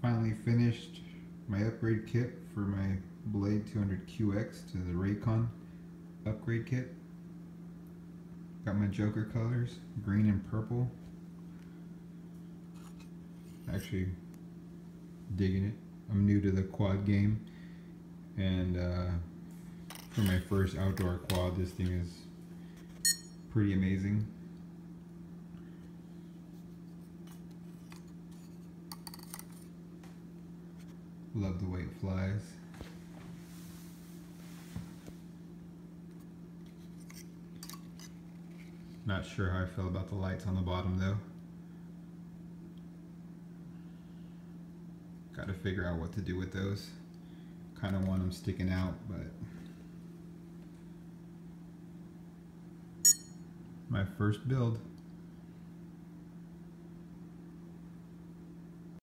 Finally finished my upgrade kit for my Blade 200QX to the Rakon upgrade kit. Got my Joker colors, green and purple. Actually digging it. I'm new to the quad game, and for my first outdoor quad, this thing is pretty amazing. Love the way it flies. Not sure how I feel about the lights on the bottom though. Got to figure out what to do with those. Kind of want them sticking out, but my first build.